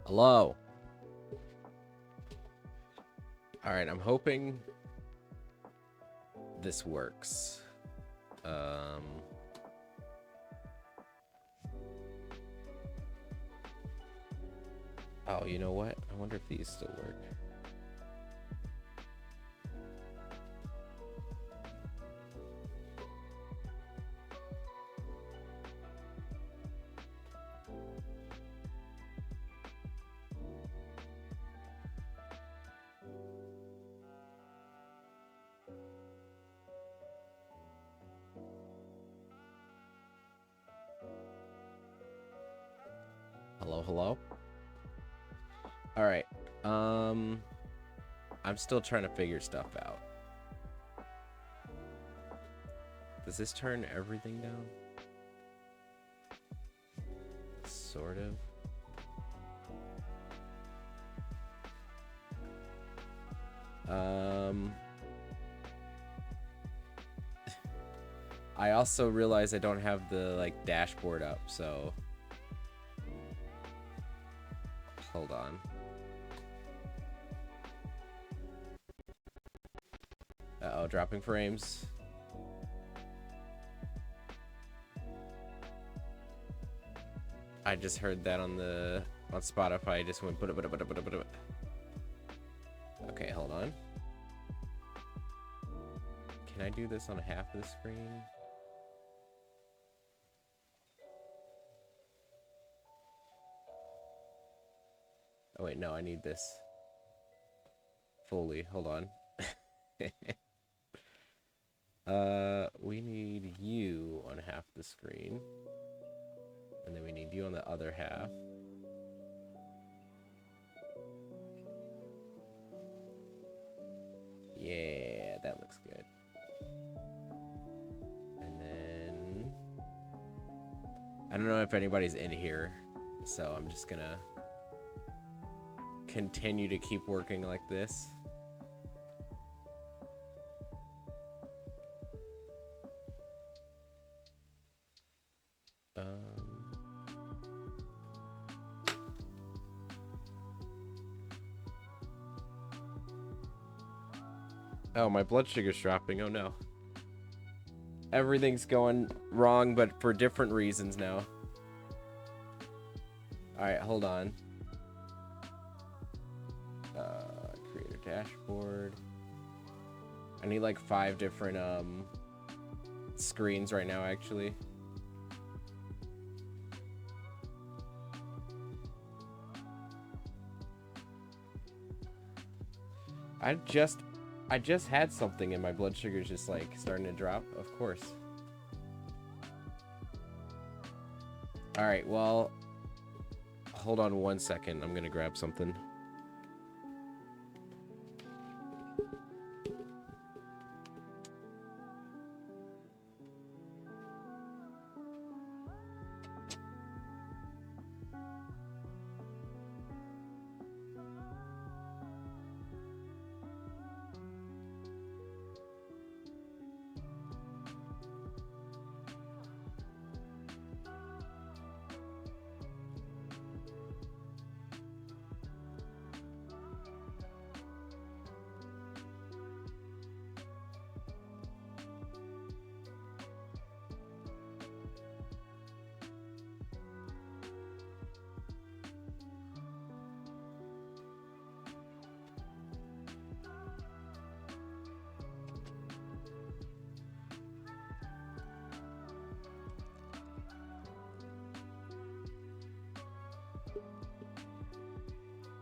Hello. All right, I'm hoping this works. Oh, you know what? I wonder if these still work. Hello, hello. All right. I'm still trying to figure stuff out. Does this turn everything down? Sort of. I also realize I don't have the like dashboard up, so hold on. Uh-oh, dropping frames. I just heard that on Spotify. I just went Okay, hold on. Can I do this on half of the screen? Oh wait, no, I need this fully. Hold on. We need you on half the screen. And then we need you on the other half. Yeah, that looks good. And then I don't know if anybody's in here, so I'm just gonna continue to keep working like this. Oh, my blood sugar's dropping. Oh no. Everything's going wrong, but for different reasons now. Alright, hold on. Create a dashboard. I need like 5 different screens right now, actually. I just had something and my blood sugar's just like starting to drop, of course. All right, well, hold on 1 second. I'm gonna grab something.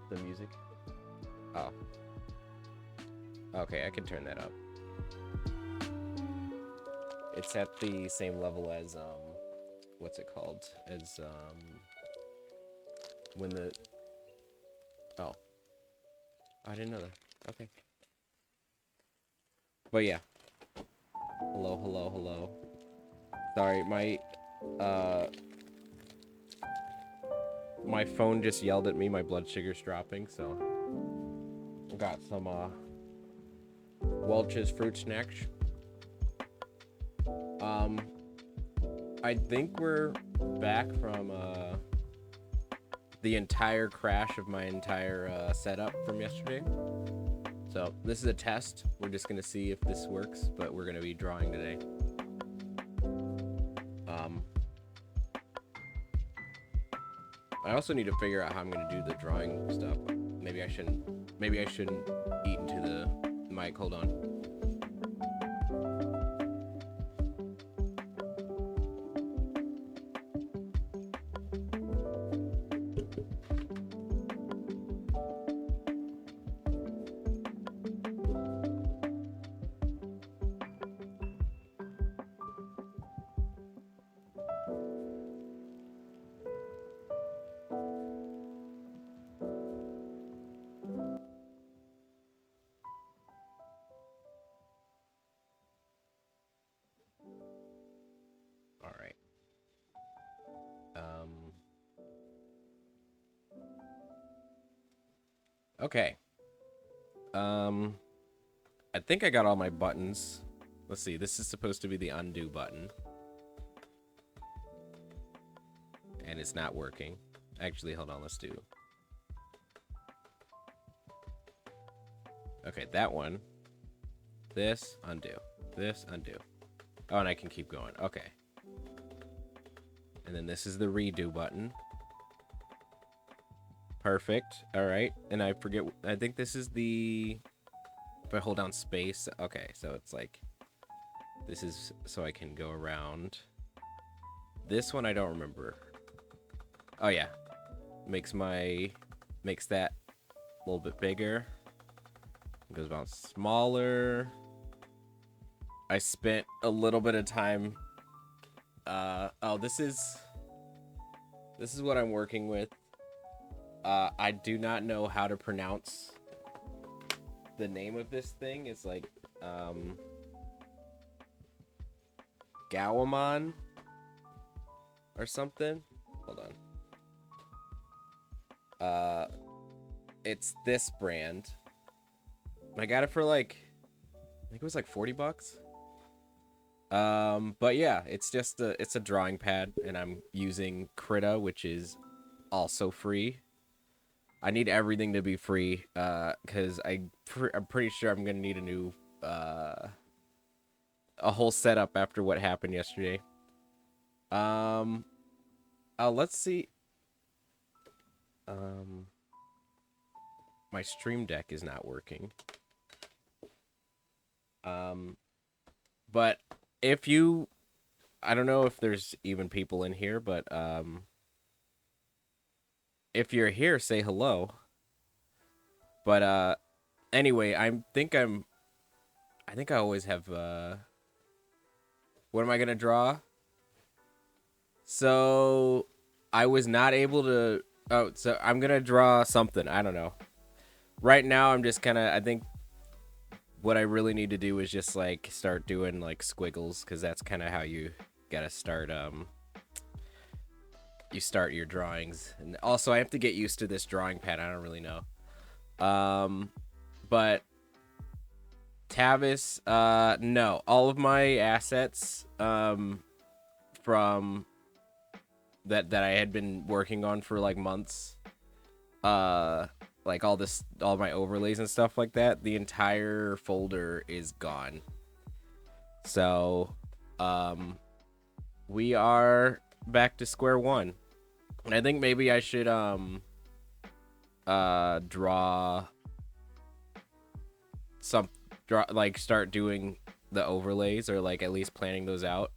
The music. Oh. Okay, I can turn that up. It's at the same level as what's it called? As when the oh. I didn't know that. Okay. But yeah. Hello, hello, hello. Sorry, my phone just yelled at me. My blood sugar's dropping, so I got some Welch's fruit snacks. I think we're back from the entire crash of my entire setup from yesterday. So this is a test. We're just gonna see if this works, but we're gonna be drawing today. I also need to figure out how I'm gonna do the drawing stuff. Maybe I shouldn't eat into the mic. Hold on. All right. Okay. I think I got all my buttons. Let's see. This is supposed to be the undo button. And it's not working. Actually, hold on. Let's do. Okay, that one. This, undo. This, undo. Oh, and I can keep going. Okay. And then this is the redo button. Perfect. All right. And I forget. I think this is the... If I hold down space. Okay, so it's like... This is so I can go around. This one I don't remember. Oh, yeah. Makes that a little bit bigger. It goes about smaller. I spent a little bit of time. Oh, this is what I'm working with. I do not know how to pronounce the name of this thing. It's like Gawamon or something. Hold on. It's this brand. I got it for like, I think it was like $40. But yeah, it's just it's a drawing pad, and I'm using Krita, which is also free. I need everything to be free, because I'm pretty sure I'm gonna need a new, a whole setup after what happened yesterday. Oh, let's see. My Stream Deck is not working. But if you, I don't know if there's even people in here, but if you're here, say hello. But anyway, I think I always have what am I gonna draw? So I was not able to. Oh, so I'm gonna draw something. I don't know. Right now, I'm just kind of. I think what I really need to do is just like start doing like squiggles, because that's kind of how you gotta start. You start your drawings, and also I have to get used to this drawing pad. I don't really know. But Tavis, no, all of my assets, from that I had been working on for like months, like all my overlays and stuff like that, the entire folder is gone. So, we are back to square one. And I think maybe I should, start doing the overlays, or like at least planning those out.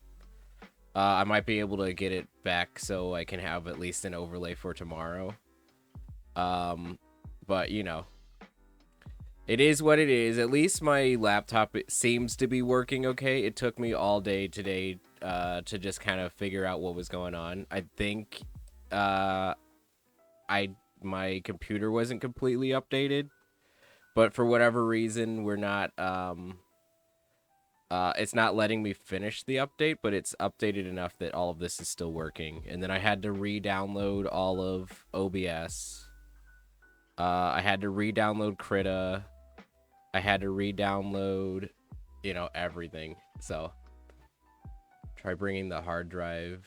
I might be able to get it back so I can have at least an overlay for tomorrow. But you know, it is what it is. At least my laptop, it seems to be working okay. It took me all day today to just kind of figure out what was going on. I think my computer wasn't completely updated, but for whatever reason, we're not it's not letting me finish the update, but it's updated enough that all of this is still working. And then I had to re-download all of OBS. I had to re-download Krita. I had to re-download, everything. So try bringing the hard drive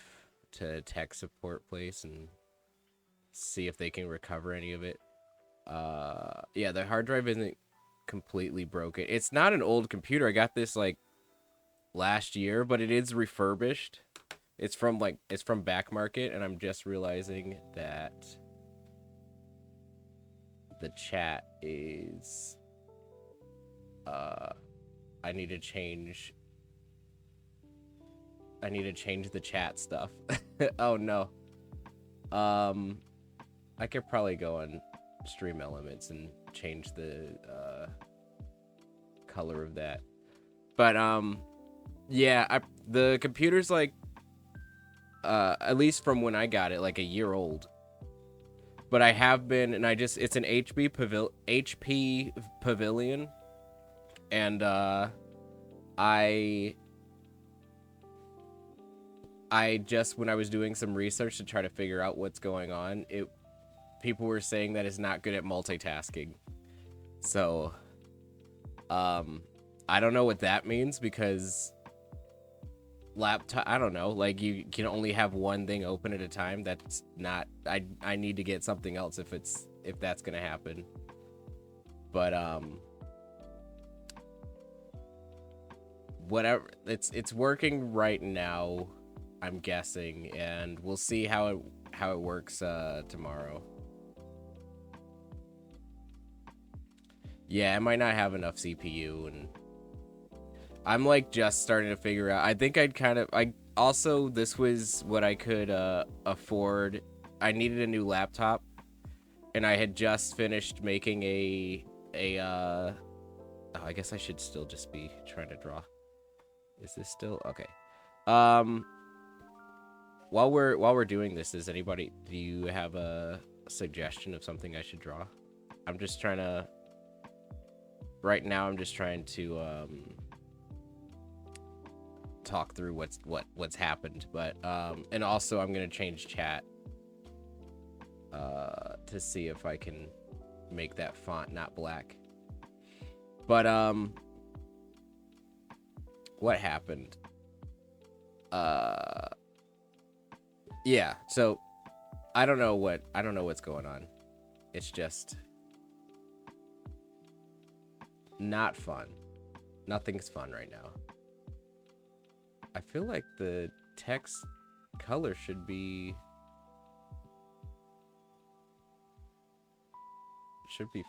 to tech support place, and see if they can recover any of it. Yeah, the hard drive isn't completely broken. It's not an old computer. I got this like last year, but it is refurbished. It's from Back Market, and I'm just realizing that the chat is I need to change the chat stuff. Oh no. I could probably go on Stream Elements and change the color of that. But yeah, the computer's like at least from when I got it, like a year old. But I have been, and it's an HP Pavilion, and I just, when I was doing some research to try to figure out what's going on, people were saying that it's not good at multitasking. So, I don't know what that means, because laptop, I don't know, like you can only have one thing open at a time. That's not, I need to get something else if that's gonna happen. But whatever, it's working right now, I'm guessing, and we'll see how it works tomorrow. Yeah, I might not have enough CPU, and I'm like just starting to figure out. I think also, this was what I could afford. I needed a new laptop, and I had just finished making oh, I guess I should still just be trying to draw. Is this still okay? While we're doing this, do you have a suggestion of something I should draw? I'm just trying to right now. I'm just trying to talk through what's happened, but and also I'm gonna change chat to see if I can make that font not black. But what happened? Yeah, so I don't know what's going on. It's just not fun. Nothing's fun right now. I feel like the text color should be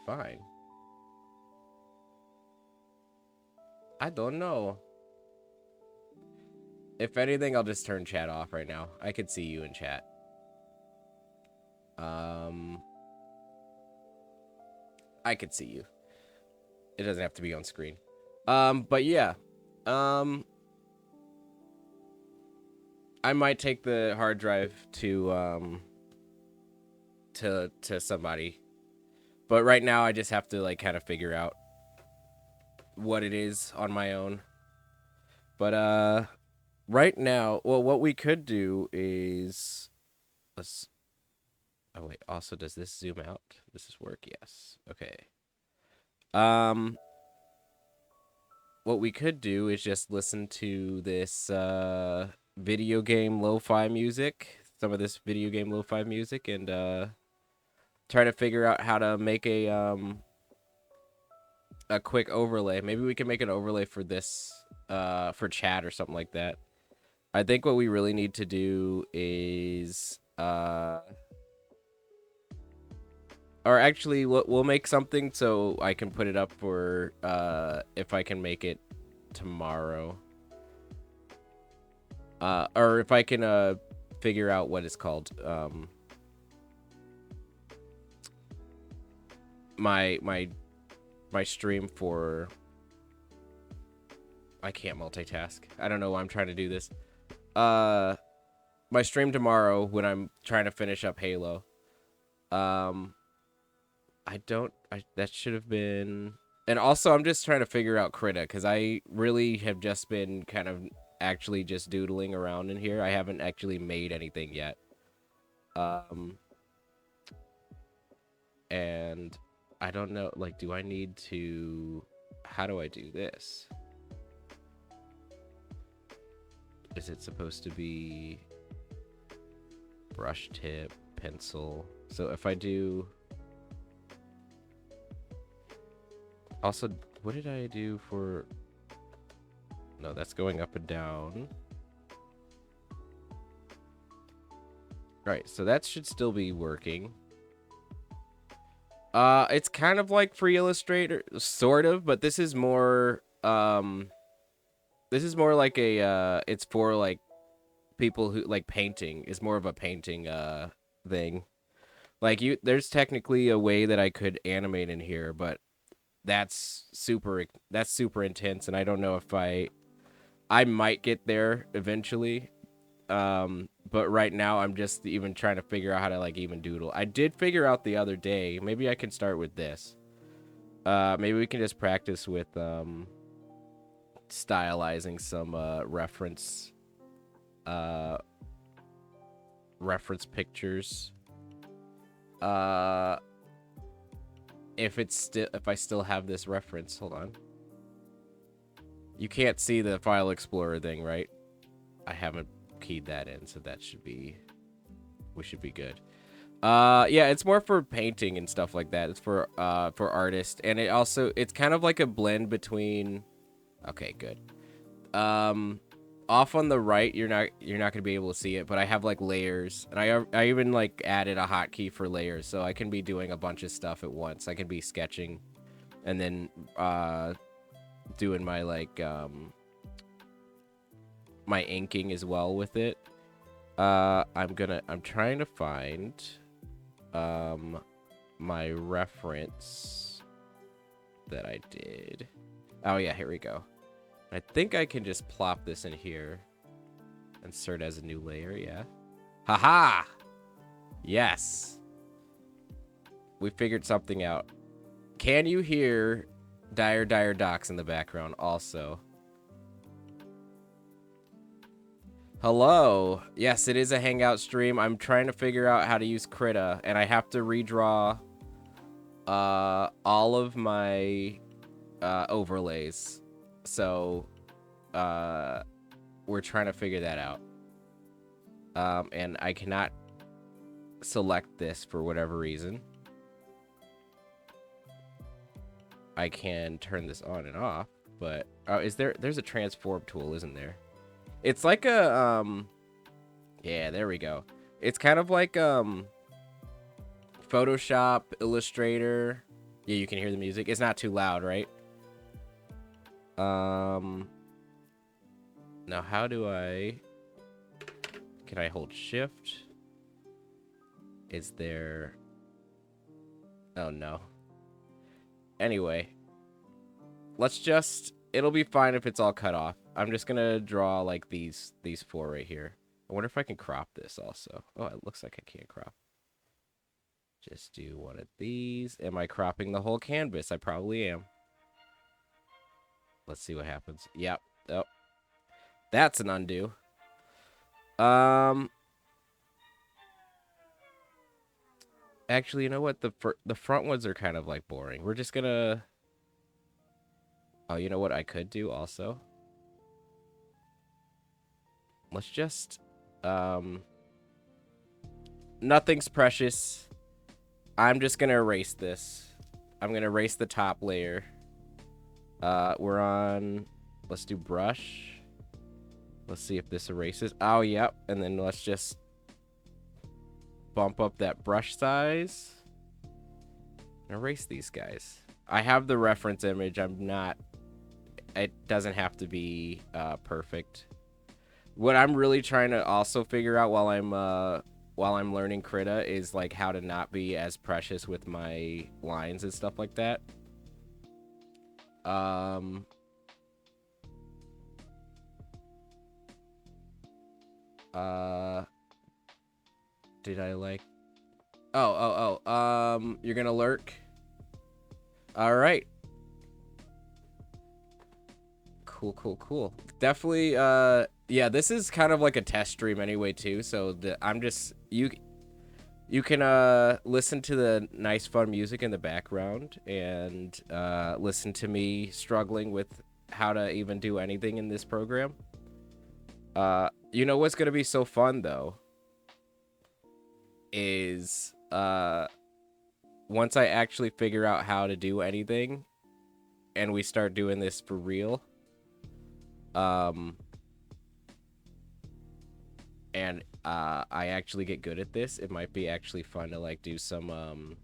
fine. I don't know. If anything, I'll just turn chat off right now. I could see you in chat. I could see you. It doesn't have to be on screen. But yeah. I might take the hard drive to somebody. But right now I just have to like kind of figure out what it is on my own. But right now, well, what we could do is oh wait, also, does this zoom out? This is work, yes. Okay. What we could do is just listen to this video game lo-fi music, some of this video game lo-fi music, and try to figure out how to make a quick overlay. Maybe we can make an overlay for this for chat or something like that. I think what we really need to do is or actually, we'll make something so I can put it up for if I can make it tomorrow. Or if I can figure out what it's called. My stream for. I can't multitask. I don't know why I'm trying to do this. My stream tomorrow when I'm trying to finish up Halo. That should have been. And also, I'm just trying to figure out Krita, because I really have just been kind of actually just doodling around in here. I haven't actually made anything yet. And I don't know, like, do I need to... How do I do this? Is it supposed to be brush tip, pencil, So if I do... Also, what did I do for... No, that's going up and down. Right, so that should still be working. It's kind of like Free Illustrator, sort of, but this is more, this is more like a, it's for, like, people who, like, painting. It's more of a painting, thing. Like, there's technically a way that I could animate in here, but that's super intense, and I don't know if I might get there eventually. But right now I'm just even trying to figure out how to, like, even doodle. I did figure out the other day, maybe I can start with this. Maybe we can just practice with, stylizing some, reference pictures. If I still have this reference, hold on. You can't see the file explorer thing, right? I haven't keyed that in, so we should be good. Yeah, it's more for painting and stuff like that. It's for artists, and it's kind of like a blend between. Okay, good. Off on the right, you're not gonna be able to see it, but I have, like, layers, and I even, like, added a hotkey for layers, so I can be doing a bunch of stuff at once. I can be sketching, and then doing my, like, my inking as well with it. I'm trying to find my reference that I did. Oh yeah, here we go. I think I can just plop this in here. Insert as a new layer, yeah. Haha! Yes. We figured something out. Can you hear Dire Docks in the background also? Hello. Yes, it is a Hangout stream. I'm trying to figure out how to use Krita, and I have to redraw all of my overlays. So we're trying to figure that out. And I cannot select this for whatever reason. I can turn this on and off, but there's a transform tool, isn't there? It's like a yeah, there we go. It's kind of like Photoshop, Illustrator. Yeah, you can hear the music. It's not too loud, right? Now how do can I hold shift? Is there... Oh no. Anyway, it'll be fine if it's all cut off. I'm just gonna draw, like, these four right here. I wonder if I can crop this also. Oh, it looks like I can't crop. Just do one of these. Am I cropping the whole canvas? I probably am. Let's see what happens. Yep. Oh, that's an undo. Actually, you know what? The front ones are kind of, like, boring. We're just gonna... Oh, you know what I could do also? Let's just... Nothing's precious. I'm just gonna erase this. I'm gonna erase the top layer. We're on... Let's do brush. Let's see if this erases. Oh, yep. And then let's just bump up that brush size. Erase these guys. I have the reference image. It doesn't have to be perfect. What I'm really trying to also figure out while I'm learning Krita is, like, how to not be as precious with my lines and stuff like that. Did I, like... You're gonna lurk? Alright. Cool. Definitely, yeah, this is kind of like a test stream anyway, too, so you can, listen to the nice, fun music in the background, and, listen to me struggling with how to even do anything in this program. You know what's gonna be so fun, though, is, once I actually figure out how to do anything and we start doing this for real, and I actually get good at this, it might be actually fun to like do some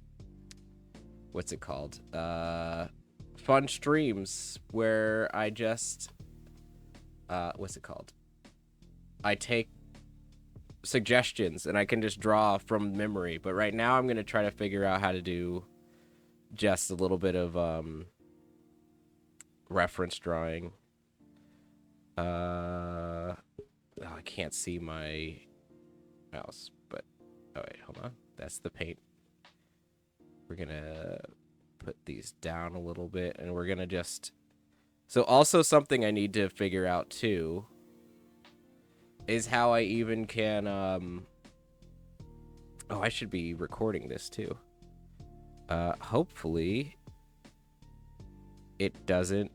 what's it called? Fun streams where I just what's it called? I take suggestions and I can just draw from memory. But right now I'm going to try to figure out how to do just a little bit of reference drawing. Oh, I can't see my mouse, but oh wait, hold on. That's the paint. We're going to put these down a little bit and we're going to just... So also something I need to figure out too is how I even can, oh, I should be recording this too. Hopefully it doesn't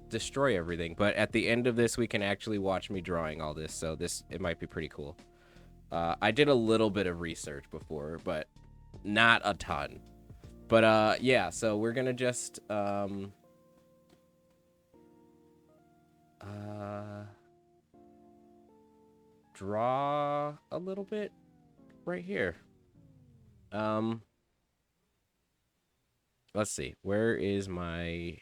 destroy everything, but at the end of this, we can actually watch me drawing all this, so it might be pretty cool. I did a little bit of research before, but not a ton. But, yeah, so we're gonna just, draw a little bit right here. Let's see. Where is my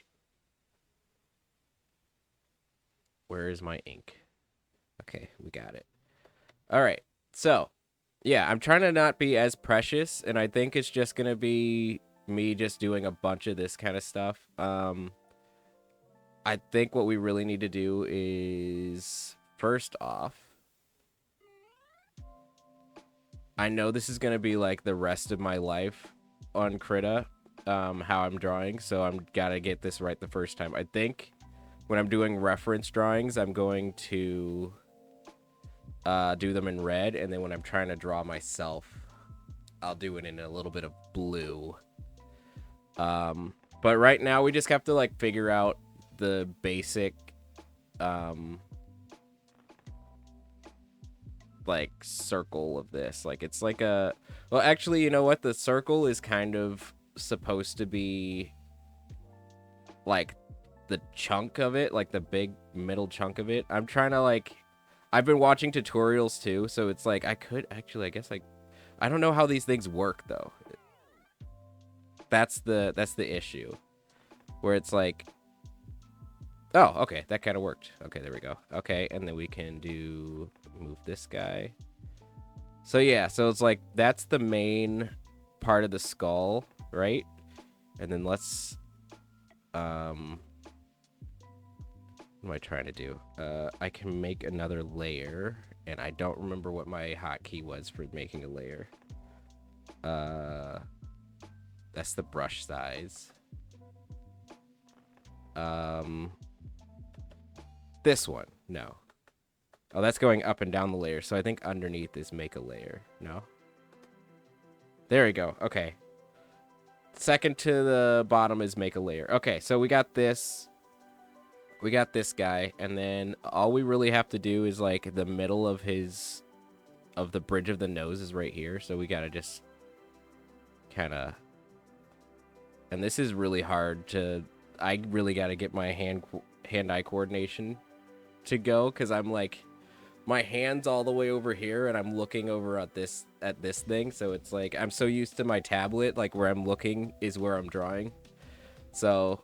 ink? Okay, we got it. All right. So, yeah, I'm trying to not be as precious, and I think it's just going to be me just doing a bunch of this kind of stuff. I think what we really need to do is, first off, I know this is going to be like the rest of my life on Krita, how I'm drawing, so I'm got to get this right the first time. I think when I'm doing reference drawings, I'm going to do them in red, and then when I'm trying to draw myself, I'll do it in a little bit of blue. But right now, we just have to like figure out the basic like circle of this. Like it's like a, well, actually, you know what, the circle is kind of supposed to be like the chunk of it, like the big middle chunk of it. I'm trying to like, I've been watching tutorials too, so it's like I could actually, I guess, like, I don't know how these things work though. That's the issue, where it's like, oh, okay, that kind of worked. Okay, there we go. Okay, and then we can move this guy. So yeah, so it's like, that's the main part of the skull, right? And then let's, what am I trying to do? I can make another layer, and I don't remember what my hotkey was for making a layer. That's the brush size. This one, no. Oh, that's going up and down the layer, so I think underneath is make a layer. No? There we go. Okay. Second to the bottom is make a layer. Okay, so we got this. We got this guy, and then all we really have to do is like the middle of the bridge of the nose is right here, so we gotta just kind of, and this is really hard to, I really gotta get my hand-eye coordination to go, because I'm like, my hand's all the way over here, and I'm looking over at this thing, so it's like, I'm so used to my tablet, like where I'm looking is where I'm drawing. So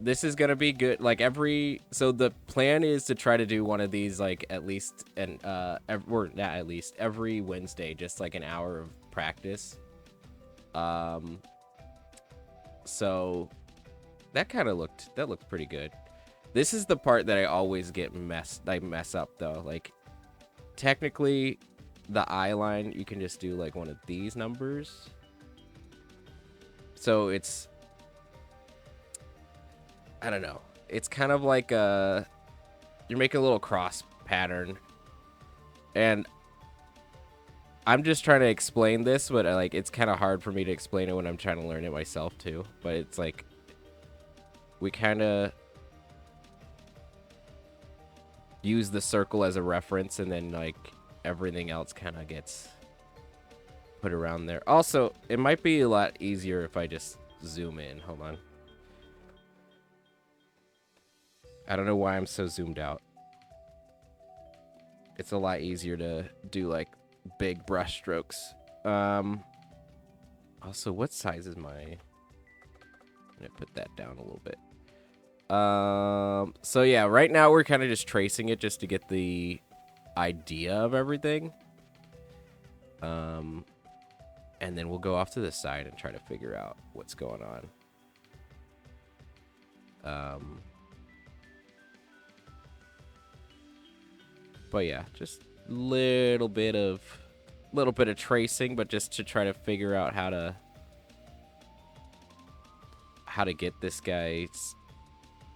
this is gonna be good. Like so the plan is to try to do one of these like at least, and not at least every Wednesday, just like an hour of practice. So that kind of looked pretty good. This is the part that I always mess up though. Like technically the eye line, you can just do like one of these numbers. So it's, I don't know. It's kind of like you're making a little cross pattern, and I'm just trying to explain this, but like it's kind of hard for me to explain it when I'm trying to learn it myself too. But it's like we kind of use the circle as a reference, and then like everything else kind of gets put around there. Also, it might be a lot easier if I just zoom in. Hold on. I don't know why I'm so zoomed out. It's a lot easier to do like big brush strokes. Also, what size is my... I'm gonna put that down a little bit. So yeah, right now we're kind of just tracing it just to get the idea of everything. And then we'll go off to the side and try to figure out what's going on. But yeah, just little bit of tracing, but just to try to figure out how to get this guy's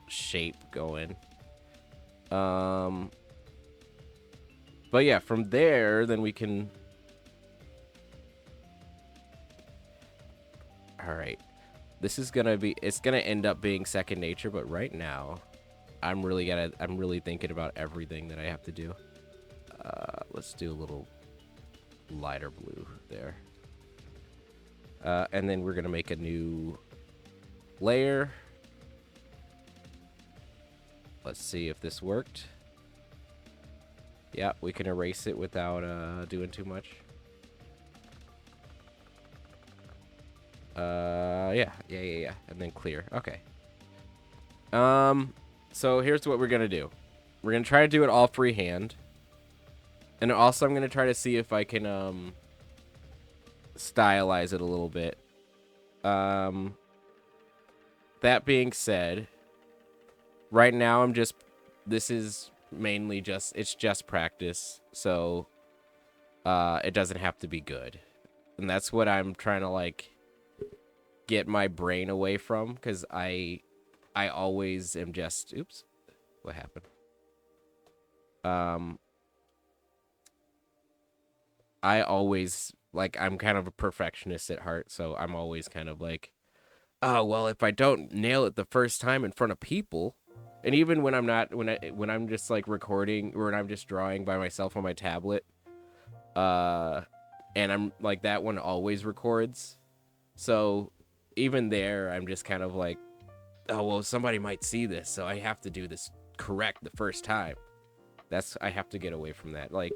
shape going. But yeah, from there, then we can... All right. This is gonna be... It's gonna end up being second nature, but right now, I'm really thinking about everything that I have to do. Let's do a little lighter blue there. And then we're gonna make a new layer. Let's see if this worked. Yeah, we can erase it without doing too much. Yeah. And then clear. Okay. So here's what we're gonna do. We're gonna try to do it all freehand. And also I'm gonna try to see if I can stylize it a little bit. That being said, right now this is mainly it's just practice, so it doesn't have to be good. And that's what I'm trying to like get my brain away from, because I always am just... Oops, what happened? I always, like, I'm kind of a perfectionist at heart, so I'm always kind of like, oh, well, if I don't nail it the first time in front of people, and even when I'm not, when I'm just like recording, or when I'm just drawing by myself on my tablet, and I'm like, that one always records. So even there, I'm just kind of like, oh, well, somebody might see this, so I have to do this correct the first time. I have to get away from that. Like,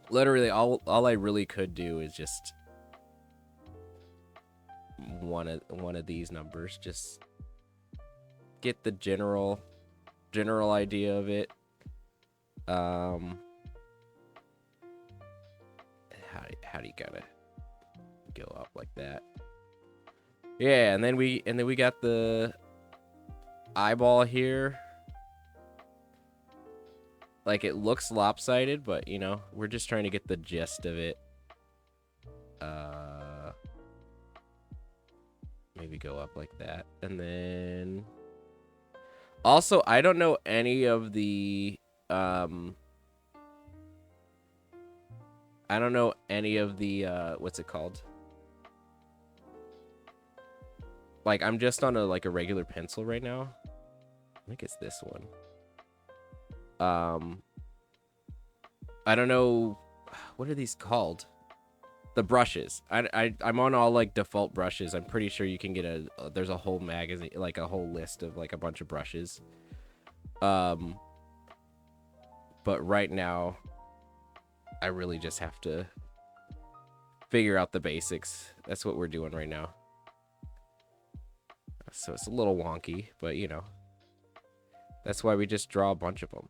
literally, all I really could do is just one of these numbers. Just get the general idea of it. How do you gotta go up like that? Yeah, and then we got the eyeball here. Like, it looks lopsided, but, you know, we're just trying to get the gist of it. Maybe go up like that. And then... Also, I don't know any of the... what's it called? Like, I'm just on a regular pencil right now. I think it's this one. I don't know, what are these called? The brushes. I'm on all like default brushes. I'm pretty sure you can get there's a whole magazine, like a whole list of like a bunch of brushes. But right now, I really just have to figure out the basics. That's what we're doing right now. So it's a little wonky, but you know, that's why we just draw a bunch of them.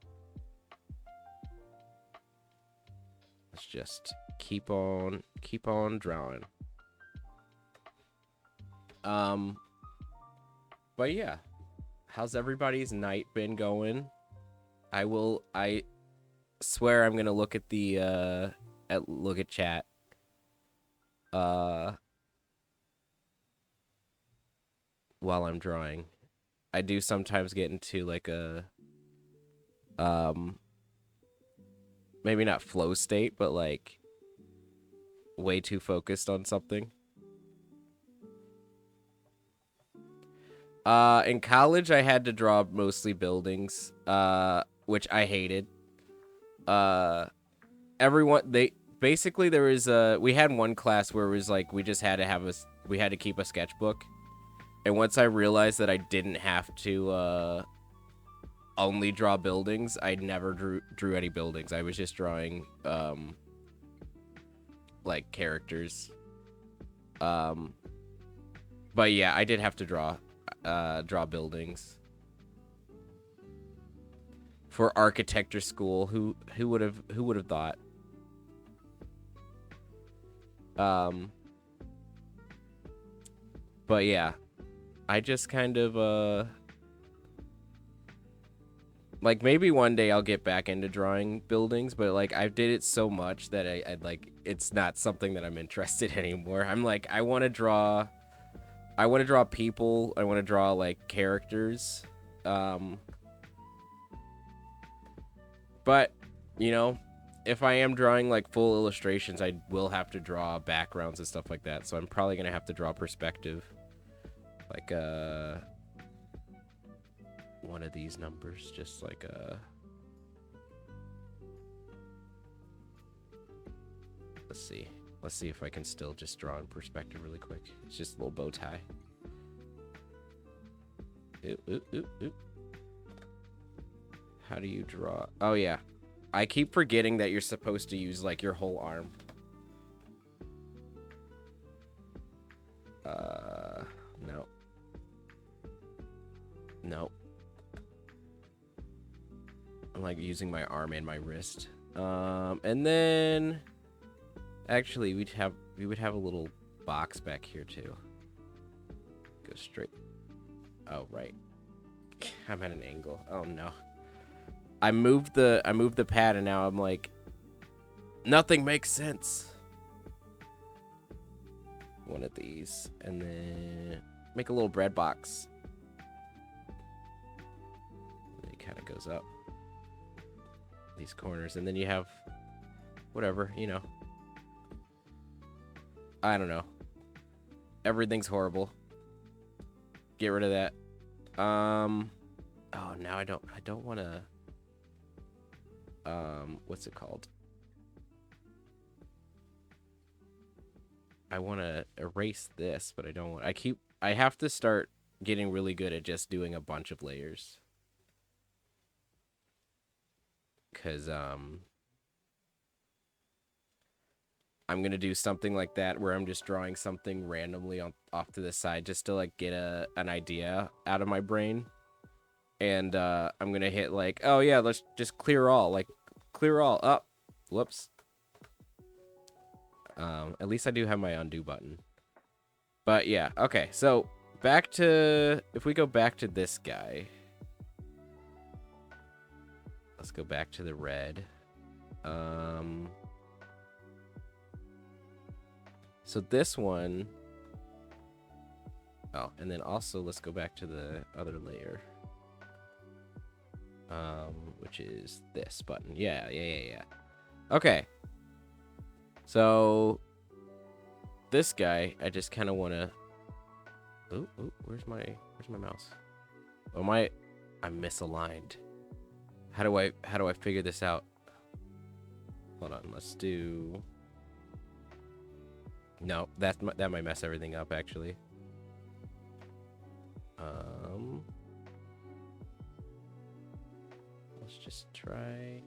Let's just keep on drawing. But yeah, how's everybody's night been going? I swear I'm gonna look at the look at chat. While I'm drawing. I do sometimes get into like a maybe not flow state, but like way too focused on something. In college I had to draw mostly buildings, which I hated. Everyone basically there was we had one class where it was like we just had to have we had to keep a sketchbook, and once I realized that I didn't have to only draw buildings, I never drew any buildings. I was just drawing like characters. But yeah, I did have to draw buildings for architecture school. Who would have thought? But yeah, I just kind of like maybe one day I'll get back into drawing buildings, but like I did it so much that I like it's not something that I'm interested in anymore. I'm like I want to draw people. I want to draw like characters. But you know, if I am drawing like full illustrations, I will have to draw backgrounds and stuff like that. So I'm probably gonna have to draw perspective, like one of these numbers, just like let's see if I can still just draw in perspective really quick. It's just a little bow tie. Ooh. How do you draw? Oh yeah, I keep forgetting that you're supposed to use like your whole arm. No. I'm like using my arm and my wrist. And then actually we would have a little box back here too. Go straight. Oh right. I'm at an angle. Oh no. I moved the pad and now I'm like nothing makes sense. One of these and then make a little bread box. And it kind of goes up these corners and then you have whatever, you know. I don't know. Everything's horrible. Get rid of that. Oh, now I don't want to what's it called? I want to erase this, but I don't want I have to start getting really good at just doing a bunch of layers. Cuz I'm going to do something like that where I'm just drawing something randomly off to the side just to like get an idea out of my brain. And I'm going to hit like, oh yeah, let's just clear all, like clear all up. Whoops. At least I do have my undo button. But yeah, okay. So back to, if we go back to this guy, let's go back to the red. So this one, oh, and then also let's go back to the other layer, which is this button. Yeah. Okay. So this guy, I just kind of want to. Oh, where's my mouse? Oh I'm misaligned. How do I figure this out? Hold on, let's do. No, that might mess everything up actually. Let's just try.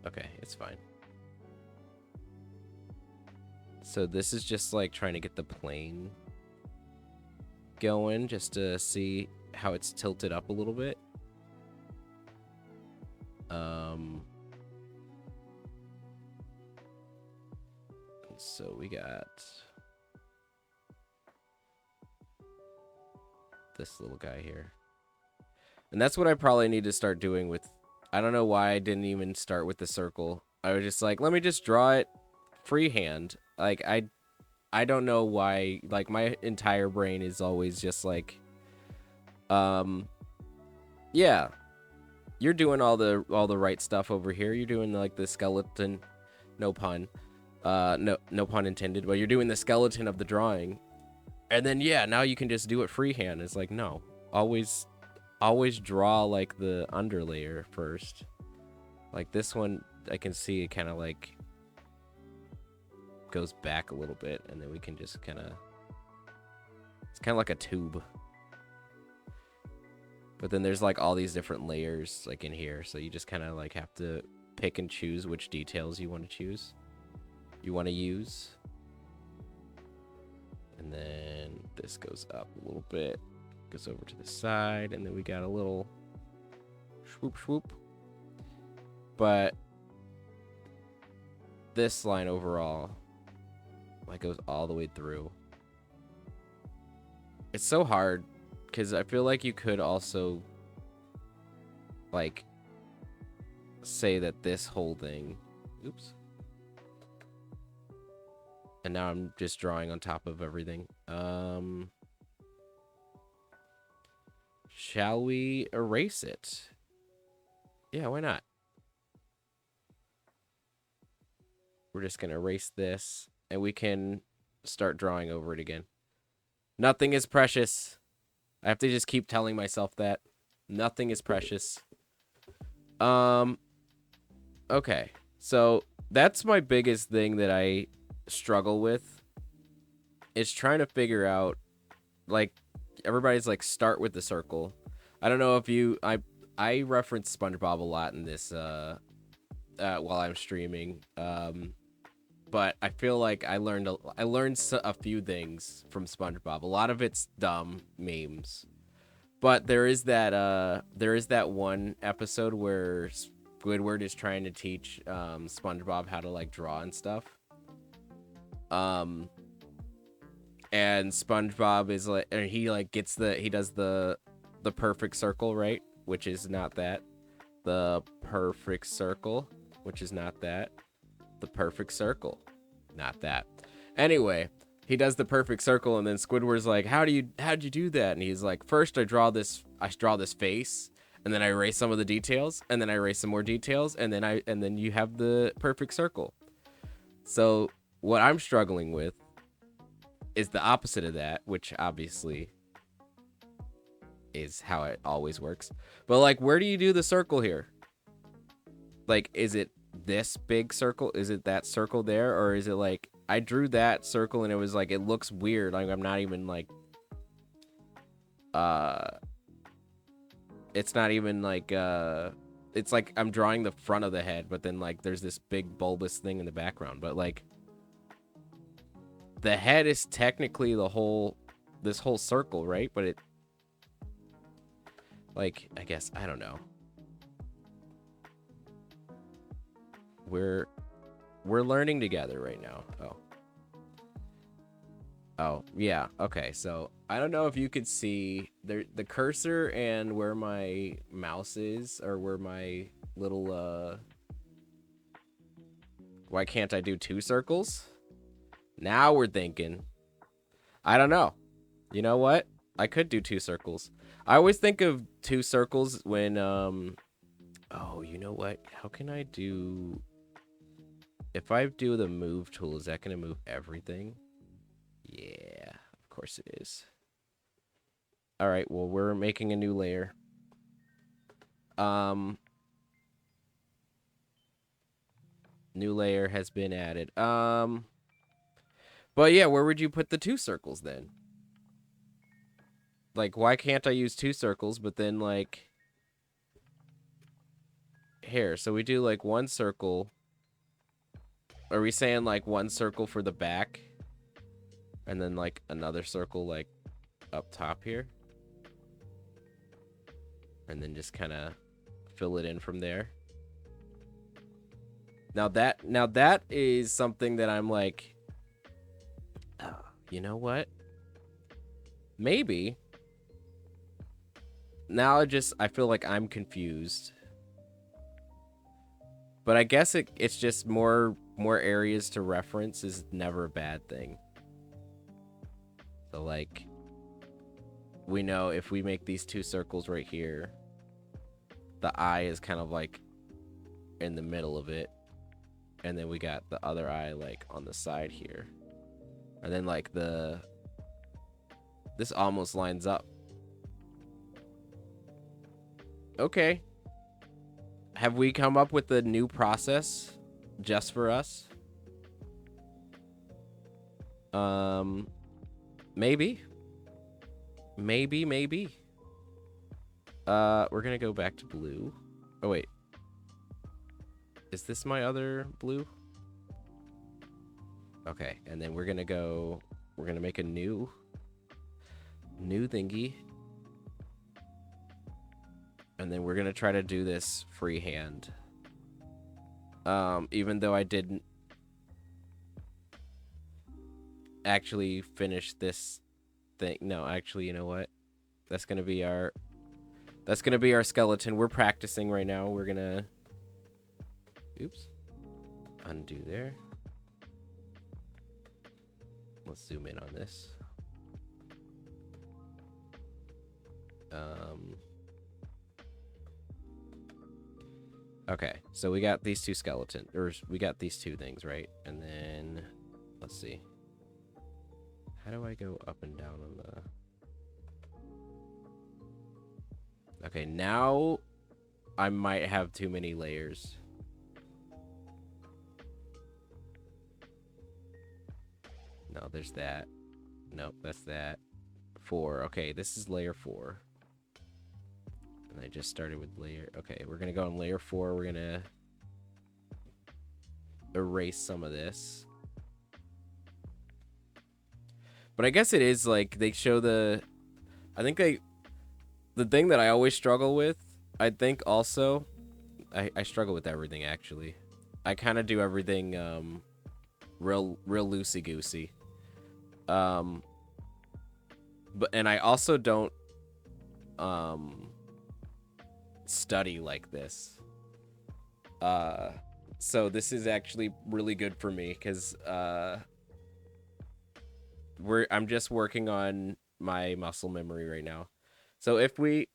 Okay, it's fine. So this is just like trying to get the plane going just to see how it's tilted up a little bit. So we got this little guy here. And that's what I probably need to start doing with, I don't know why I didn't even start with the circle. I was just like, let me just draw it freehand. Like I don't know why, like my entire brain is always just like, yeah, you're doing all the right stuff over here. You're doing like the skeleton, no pun. No pun intended, but you're doing the skeleton of the drawing. And then yeah, now you can just do it freehand. It's like, no. Always draw like the underlayer first. Like this one, I can see it kind of like goes back a little bit, and then we can just kind of, it's kind of like a tube. But then there's like all these different layers like in here, so you just kind of like have to pick and choose which details you want to choose, you want to use. And then this goes up a little bit, goes over to the side, and then we got a little swoop swoop. But this line overall like goes all the way through. It's so hard because I feel like you could also like say that this whole thing, oops, and now I'm just drawing on top of everything. Shall we erase it? Yeah, why not? We're just gonna erase this, and we can start drawing over it again. Nothing is precious. I have to just keep telling myself that. Nothing is precious. Okay. So that's my biggest thing that I struggle with. Is trying to figure out, like, everybody's like, start with the circle. I don't know if you, I reference SpongeBob a lot in this, while I'm streaming. But I feel like I learned a few things from SpongeBob. A lot of it's dumb memes, but there is that one episode where Squidward is trying to teach SpongeBob how to like draw and stuff. And SpongeBob is like, and he like he does the perfect circle, right? Which is not that. The perfect circle, which is not that. The perfect circle, not that. Anyway, he does the perfect circle, and then Squidward's like, how'd you do that? And he's like, first I draw this face, and then I erase some of the details, and then I erase some more details, and then you have the perfect circle. So what I'm struggling with is the opposite of that, which obviously is how it always works. But like, where do you do the circle here? Like, is it this big circle? Is it that circle there? Or is it like, I drew that circle and it was like, it looks weird. Like, I'm not even like, it's not even like, it's like I'm drawing the front of the head, but then like there's this big bulbous thing in the background. But like, the head is technically this whole circle, right? But it, like, I guess, I don't know. We're learning together right now. Oh, yeah. Okay, so I don't know if you could see the cursor and where my mouse is, or where my little why can't I do 2 circles? Now we're thinking. I don't know. You know what? I could do 2 circles. I always think of 2 circles when oh, you know what? How can I do, if I do the move tool, is that going to move everything? Yeah, of course it is. All right, well, we're making a new layer. New layer has been added. But yeah, where would you put the 2 circles then? Like, why can't I use 2 circles, but then like here, so we do like 1 circle. Are we saying like 1 circle for the back? And then like another circle like up top here? And then just kind of fill it in from there. Now that is something that I'm like, oh, you know what? Maybe. Now I feel like I'm confused. But I guess it's just more areas to reference is never a bad thing. So like, we know if we make these 2 circles right here, the eye is kind of like in the middle of it. And then we got the other eye like on the side here. And then like this almost lines up. Okay. Have we come up with a new process just for us? Maybe. Maybe. We're gonna go back to blue. Oh, wait. Is this my other blue? Okay, and then we're gonna make a new thingy. And then we're gonna try to do this freehand. Even though I didn't actually finish this thing. No, actually, you know what? That's gonna be our skeleton. We're practicing right now. We're gonna oops. Undo there. Let's zoom in on this. Okay, so we got these two skeletons, or we got these two things, right? And then, let's see. How do I go up and down on the... Okay, now I might have too many layers. No, there's that. Nope, that's that. 4. Okay, this is layer 4. And I just started with layer... Okay, we're going to go on layer 4. We're going to erase some of this. But I guess it is like they show the... I think the thing that I always struggle with, I think also... I struggle with everything, actually. I kind of do everything real loosey-goosey. And I also don't study like this. So this is actually really good for me because I'm just working on my muscle memory right now. So if we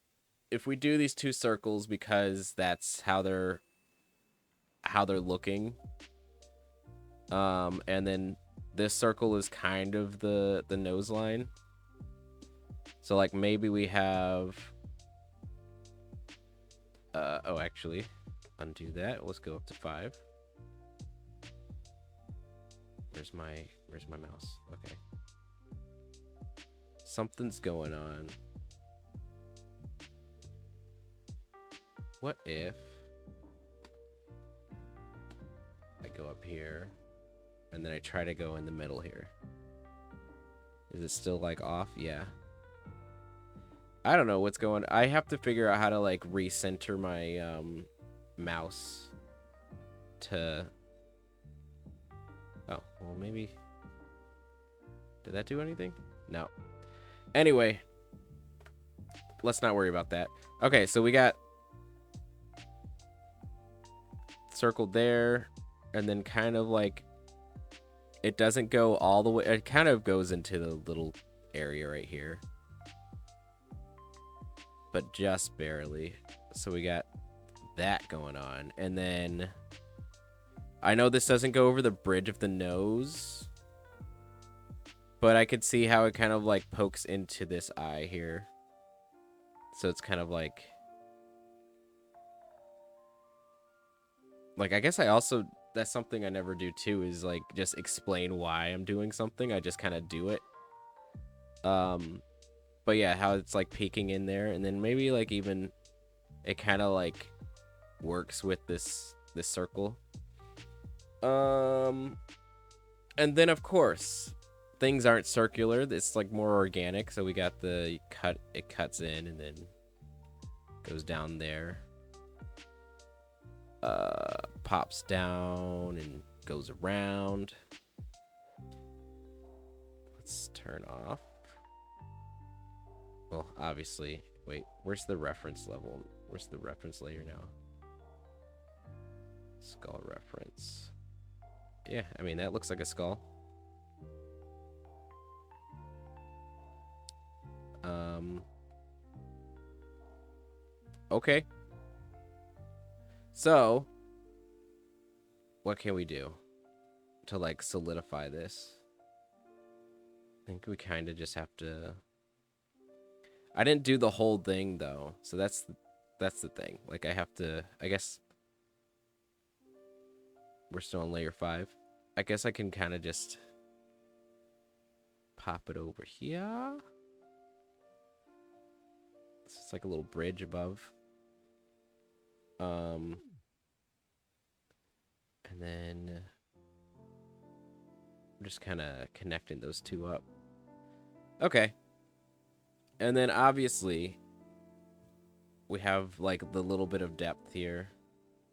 do these two circles because that's how they're looking, and then this circle is kind of the nose line. So like maybe we have oh, actually undo that. Let's go up to 5. Where's my mouse? Okay. Something's going on. What if I go up here and then I try to go in the middle here? Is it still like off? Yeah. I don't know what's going on. I have to figure out how to like recenter my mouse to... Oh, well maybe... Did that do anything? No. Anyway, let's not worry about that. Okay, so we got circled there, and then kind of like it doesn't go all the way. It kind of goes into the little area right here, but just barely. So we got that going on, and then I know this doesn't go over the bridge of the nose, but I could see how it kind of like pokes into this eye here. So it's kind of like I guess I also, that's something I never do too, is like just explain why I'm doing something. I just kind of do it. But yeah, how it's like peeking in there, and then maybe like even it kind of like works with this circle. And then of course things aren't circular. It's like more organic. So we got the cut. It cuts in and then goes down there. Pops down and goes around. Let's turn off. Well, obviously, wait, where's the reference level? Where's the reference layer now? Skull reference. Yeah, I mean, that looks like a skull. Okay. So, what can we do to like solidify this? I think we kind of just have to... I didn't do the whole thing though, so that's the thing. Like I have to, I guess we're still on layer 5. I guess I can kind of just pop it over here. It's like a little bridge above. And then I'm just kind of connecting those two up. Okay. And then obviously we have like the little bit of depth here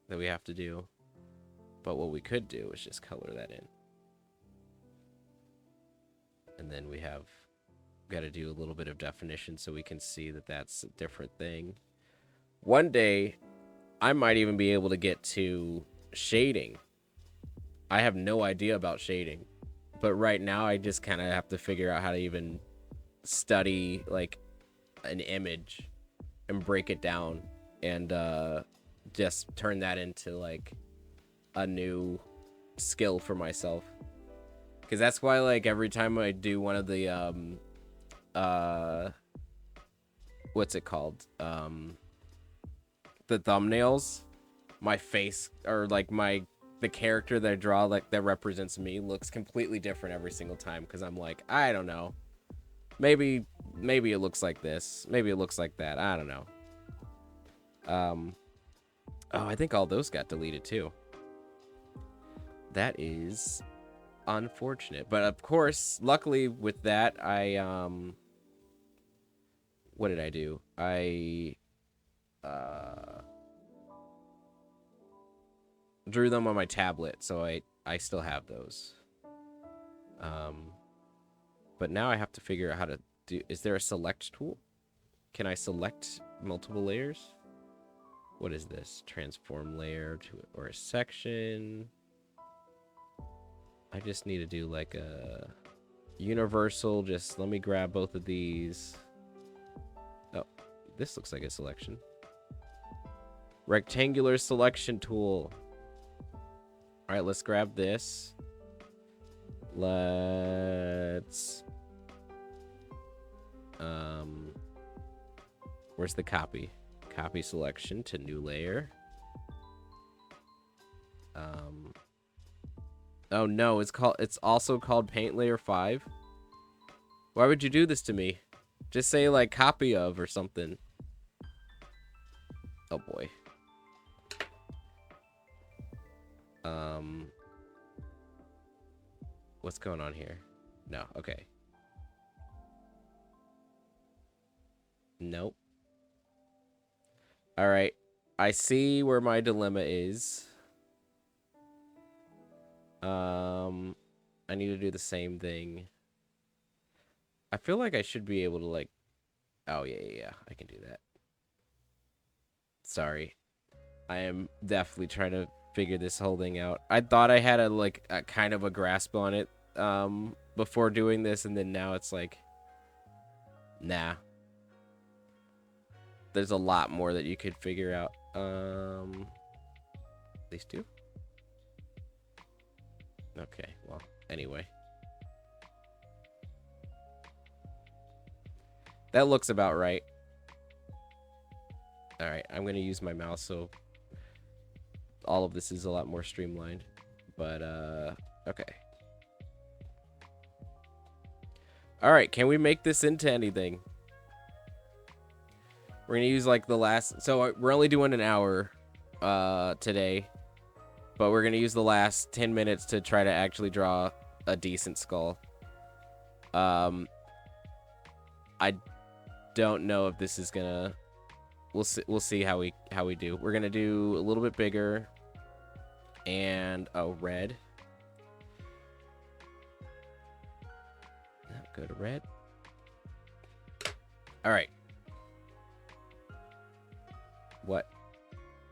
that we have to do. But what we could do is just color that in. And then we have got to do a little bit of definition so we can see that that's a different thing. One day, I might even be able to get to shading. I have no idea about shading. But right now, I just kind of have to figure out how to even study, like, an image and break it down and just turn that into, like, a new skill for myself. Because that's why, like, every time I do one of the, what's it called? The thumbnails, my face, or, like, the character that I draw, like, that represents me looks completely different every single time. Because I'm like, I don't know. Maybe it looks like this. Maybe it looks like that. I don't know. Oh, I think all those got deleted, too. That is unfortunate, but of course, luckily with that, what did I do? I drew them on my tablet, so I still have those. But now I have to figure out how to do. Is there a select tool? Can I select multiple layers? What is this? Transform layer to or a section. I just need to do like a universal. Just let me grab both of these. Oh, this looks like a selection. Rectangular selection tool. All right, let's grab this. Let's... where's the copy? Copy selection to new layer. Oh no, it's also called Paint Layer 5. Why would you do this to me? Just say like copy of or something. Oh boy. What's going on here? No, okay. Nope. All right. I see where my dilemma is. I need to do the same thing. I feel like I should be able to like... Oh, yeah. I can do that. Sorry. I am definitely trying to figure this whole thing out. I thought I had a kind of a grasp on it before doing this, and then now it's like... Nah. There's a lot more that you could figure out. These two? Okay, well, anyway. That looks about right. Alright, I'm going to use my mouse so all of this is a lot more streamlined. But, okay. Alright, can we make this into anything? We're going to use, like, the last... So, we're only doing an hour today. But we're going to use the last 10 minutes to try to actually draw a decent skull. I don't know if this is going to... We'll see how we do. We're going to do a little bit bigger. And, oh, red. Go to red. All right. What?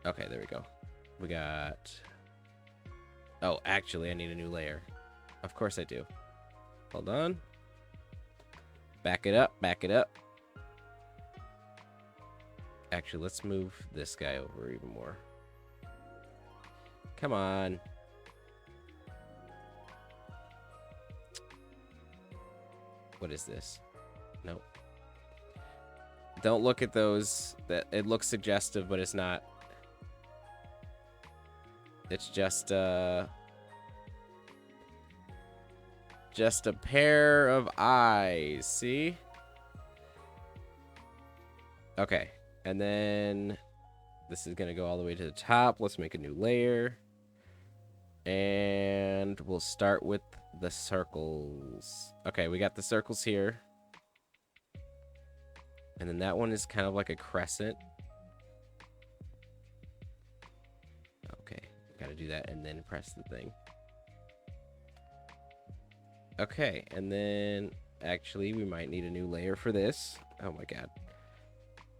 Okay, there we go. We got... Oh, actually, I need a new layer. Of course I do. Hold on. Back it up. Back it up. Actually, let's move this guy over even more. Come on. What is this? Nope. Don't look at those. That it looks suggestive, but it's not. It's just just a pair of eyes. See? Okay. And then this is going to go all the way to the top. Let's make a new layer. And we'll start with the circles. Okay, we got the circles here. And then that one is kind of like a crescent. Okay, gotta do that and then press the thing. Okay, and then actually we might need a new layer for this. Oh my god.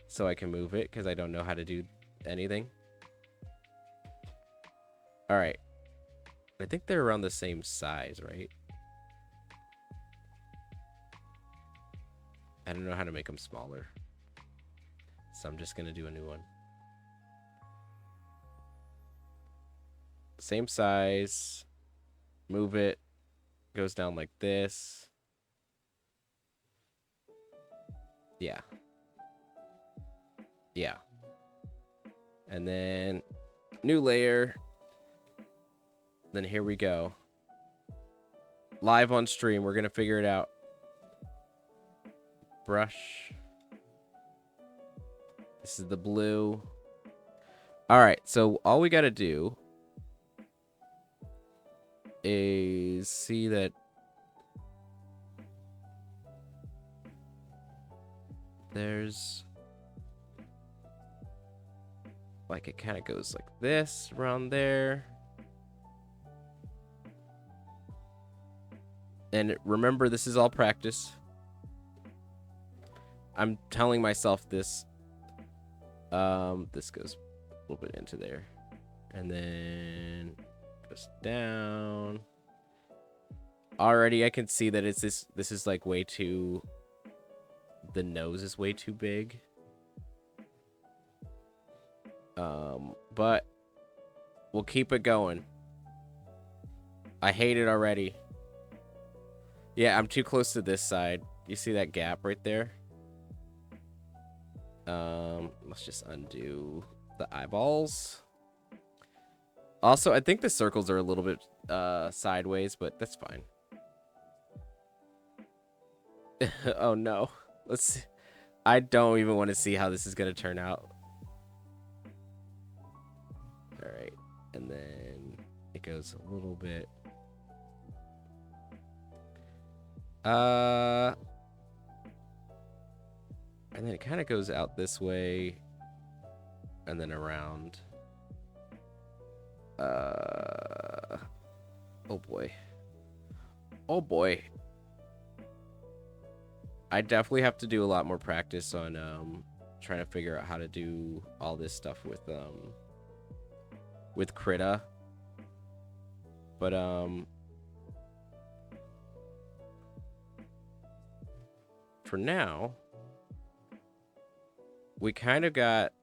So I can move it because I don't know how to do anything. Alright. I think they're around the same size, right? I don't know how to make them smaller. So I'm just going to do a new one. Same size. Move it. Goes down like this. Yeah. Yeah. And then new layer. Then here we go. Live on stream. We're going to figure it out. Brush. This is the blue. All right. So all we got to do is see that there's like it kind of goes like this around there. And remember, this is all practice. I'm telling myself this. This goes a little bit into there. And then goes down. Already I can see that it's this is like way too, the nose is way too big. But we'll keep it going. I hate it already. Yeah, I'm too close to this side. You see that gap right there? Let's just undo the eyeballs. Also, I think the circles are a little bit sideways, but that's fine. Oh no. Let's see. I don't even want to see how this is going to turn out. All right. And then it goes a little bit. And then it kind of goes out this way and then around. Oh boy. Oh boy. I definitely have to do a lot more practice on trying to figure out how to do all this stuff with Krita. But for now, we kind of got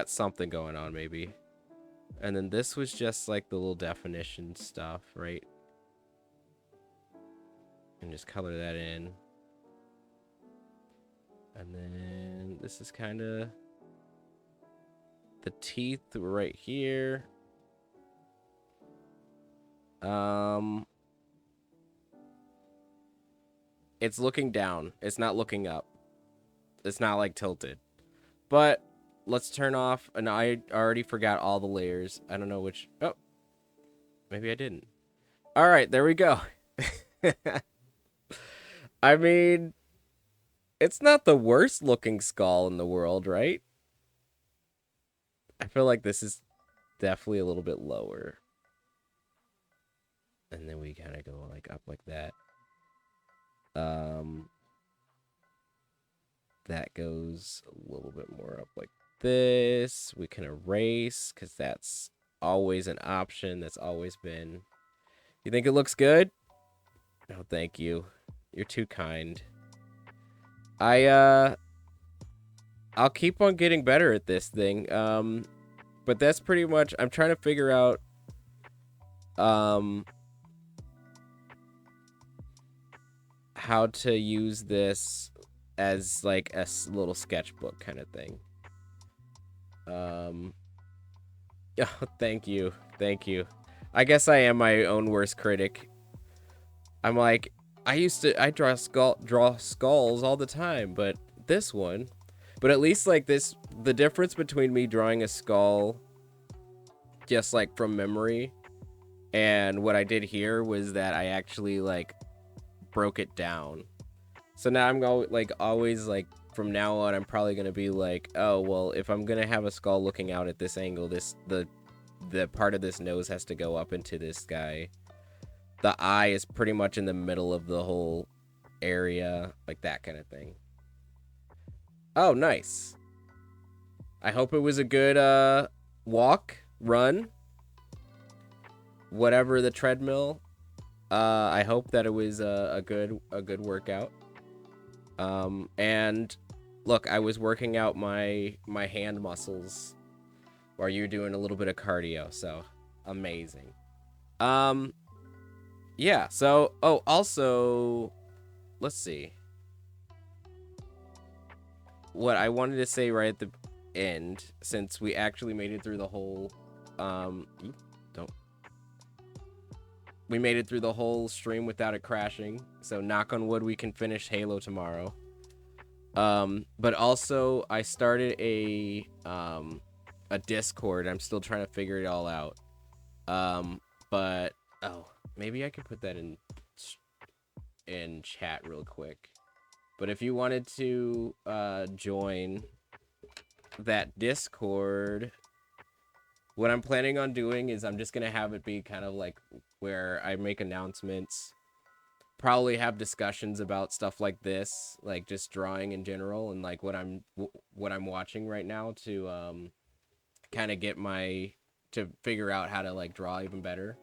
something going on maybe. And then this was just like the little definition stuff, right? And just color that in. And then this is kind of the teeth right here. It's looking down. It's not looking up. It's not like tilted. But let's turn off. And I already forgot all the layers. I don't know which. Oh, maybe I didn't. All right, there we go. I mean, it's not the worst looking skull in the world, right? I feel like this is definitely a little bit lower. And then we kind of go like up like that. That goes a little bit more up like this. We can erase because that's always an option. That's always been. You think it looks good? No, thank you. You're too kind. I'll keep on getting better at this thing. But that's pretty much. I'm trying to figure out. How to use this as like a little sketchbook kind of thing. Oh, thank you. I guess I am my own worst critic. I'm like, I draw skulls all the time, but this one, but at least like this, the difference between me drawing a skull just like from memory and what I did here was that I actually like broke it down. So now I'm like always like from now on I'm probably gonna be like, oh well, if I'm gonna have a skull looking out at this angle, the part of this nose has to go up into this guy. The eye is pretty much in the middle of the whole area, like that kind of thing. Oh, nice. I hope it was a good walk, run, whatever the treadmill. I hope that it was a good workout. And look, I was working out my hand muscles while you were doing a little bit of cardio, so amazing. Um, yeah. So, oh, also, let's see. What I wanted to say right at the end, since we actually made it through the whole, don't. We made it through the whole stream without it crashing. So knock on wood, we can finish Halo tomorrow. But also I started a Discord. I'm still trying to figure it all out. But oh, maybe I could put that in chat real quick. But if you wanted to join that Discord, what I'm planning on doing is I'm just gonna have it be kind of like where I make announcements, probably have discussions about stuff like this, like just drawing in general and like what I'm watching right now to kind of get to figure out how to like draw even better.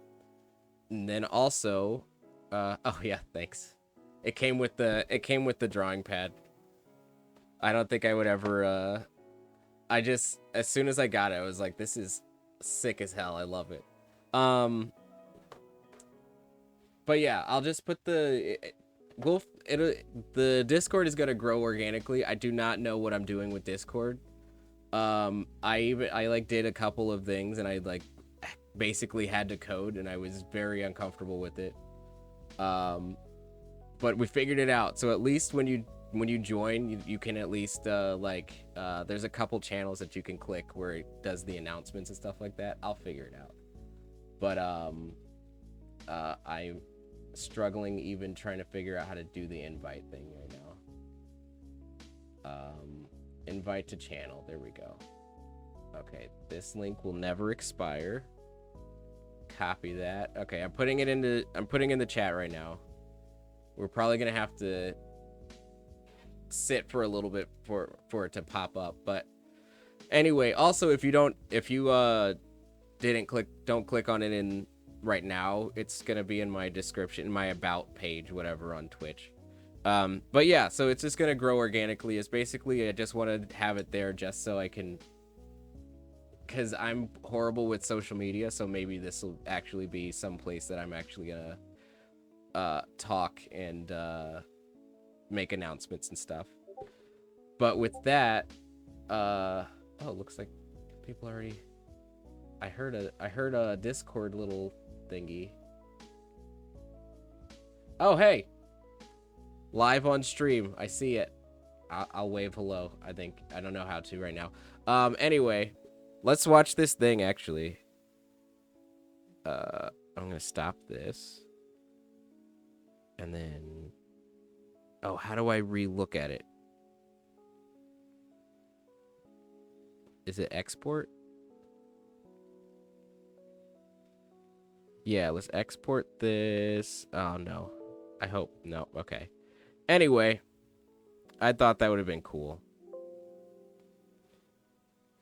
And then also oh yeah, thanks. It came with the drawing pad. I don't think I would ever I just, as soon as I got it, I was like, this is sick as hell. I love it. But yeah, I'll just put the Discord is gonna grow organically. I do not know what I'm doing with Discord. I like did a couple of things and I like basically had to code and I was very uncomfortable with it. But we figured it out. So at least when you join, you can at least there's a couple channels that you can click where it does the announcements and stuff like that. I'll figure it out. But I'm struggling even trying to figure out how to do the invite thing right now. Invite to channel. There we go. Okay, this link will never expire. Copy that. Okay, I'm putting in the chat right now. We're probably gonna have to sit for a little bit for it to pop up, but anyway, also if you don't click on it in right now, it's gonna be in my description, in my about page, whatever, on Twitch. But yeah, so it's just gonna grow organically. It's basically I just want to have it there just so I can, because I'm horrible with social media, so maybe this will actually be some place that I'm actually gonna talk and make announcements and stuff. But with that, oh, looks like people already. I heard a Discord little thingy. Oh hey, live on stream. I see it. I'll wave hello. I don't know how to right now. Anyway, let's watch this thing actually. I'm gonna stop this. And then, oh, how do I re-look at it? Is it export? Yeah, let's export this. Oh, no. I hope. No, okay. Anyway, I thought that would have been cool.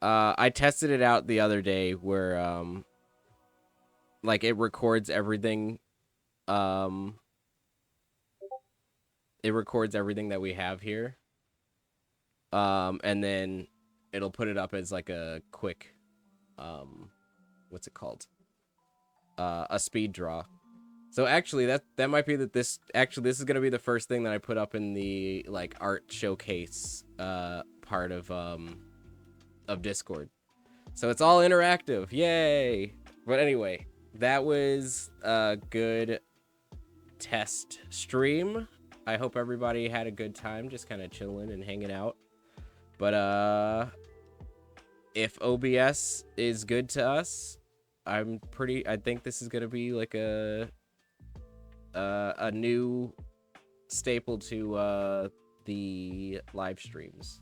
I tested it out the other day where, like, it records everything. It records everything that we have here. And then it'll put it up as, like, a quick, what's it called? A speed draw. So actually that might be this is gonna be the first thing that I put up in the like art showcase part of Discord. So it's all interactive, yay! But anyway, that was a good test stream. I hope everybody had a good time just kind of chilling and hanging out. But if OBS is good to us, I think this is going to be like a new staple to the live streams.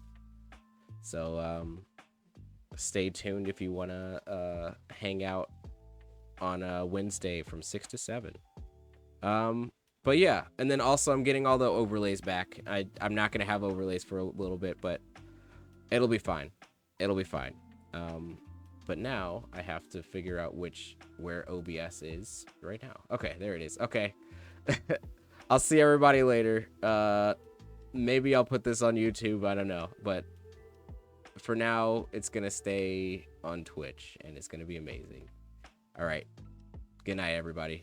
So stay tuned if you want to hang out on Wednesday from 6 to 7. But yeah, and then also I'm getting all the overlays back. I'm not gonna have overlays for a little bit, but it'll be fine. It'll be fine. But now I have to figure out where OBS is right now. Okay, there it is. Okay. I'll see everybody later. Maybe I'll put this on YouTube, I don't know. But for now, it's gonna stay on Twitch and it's gonna be amazing. All right. Good night, everybody.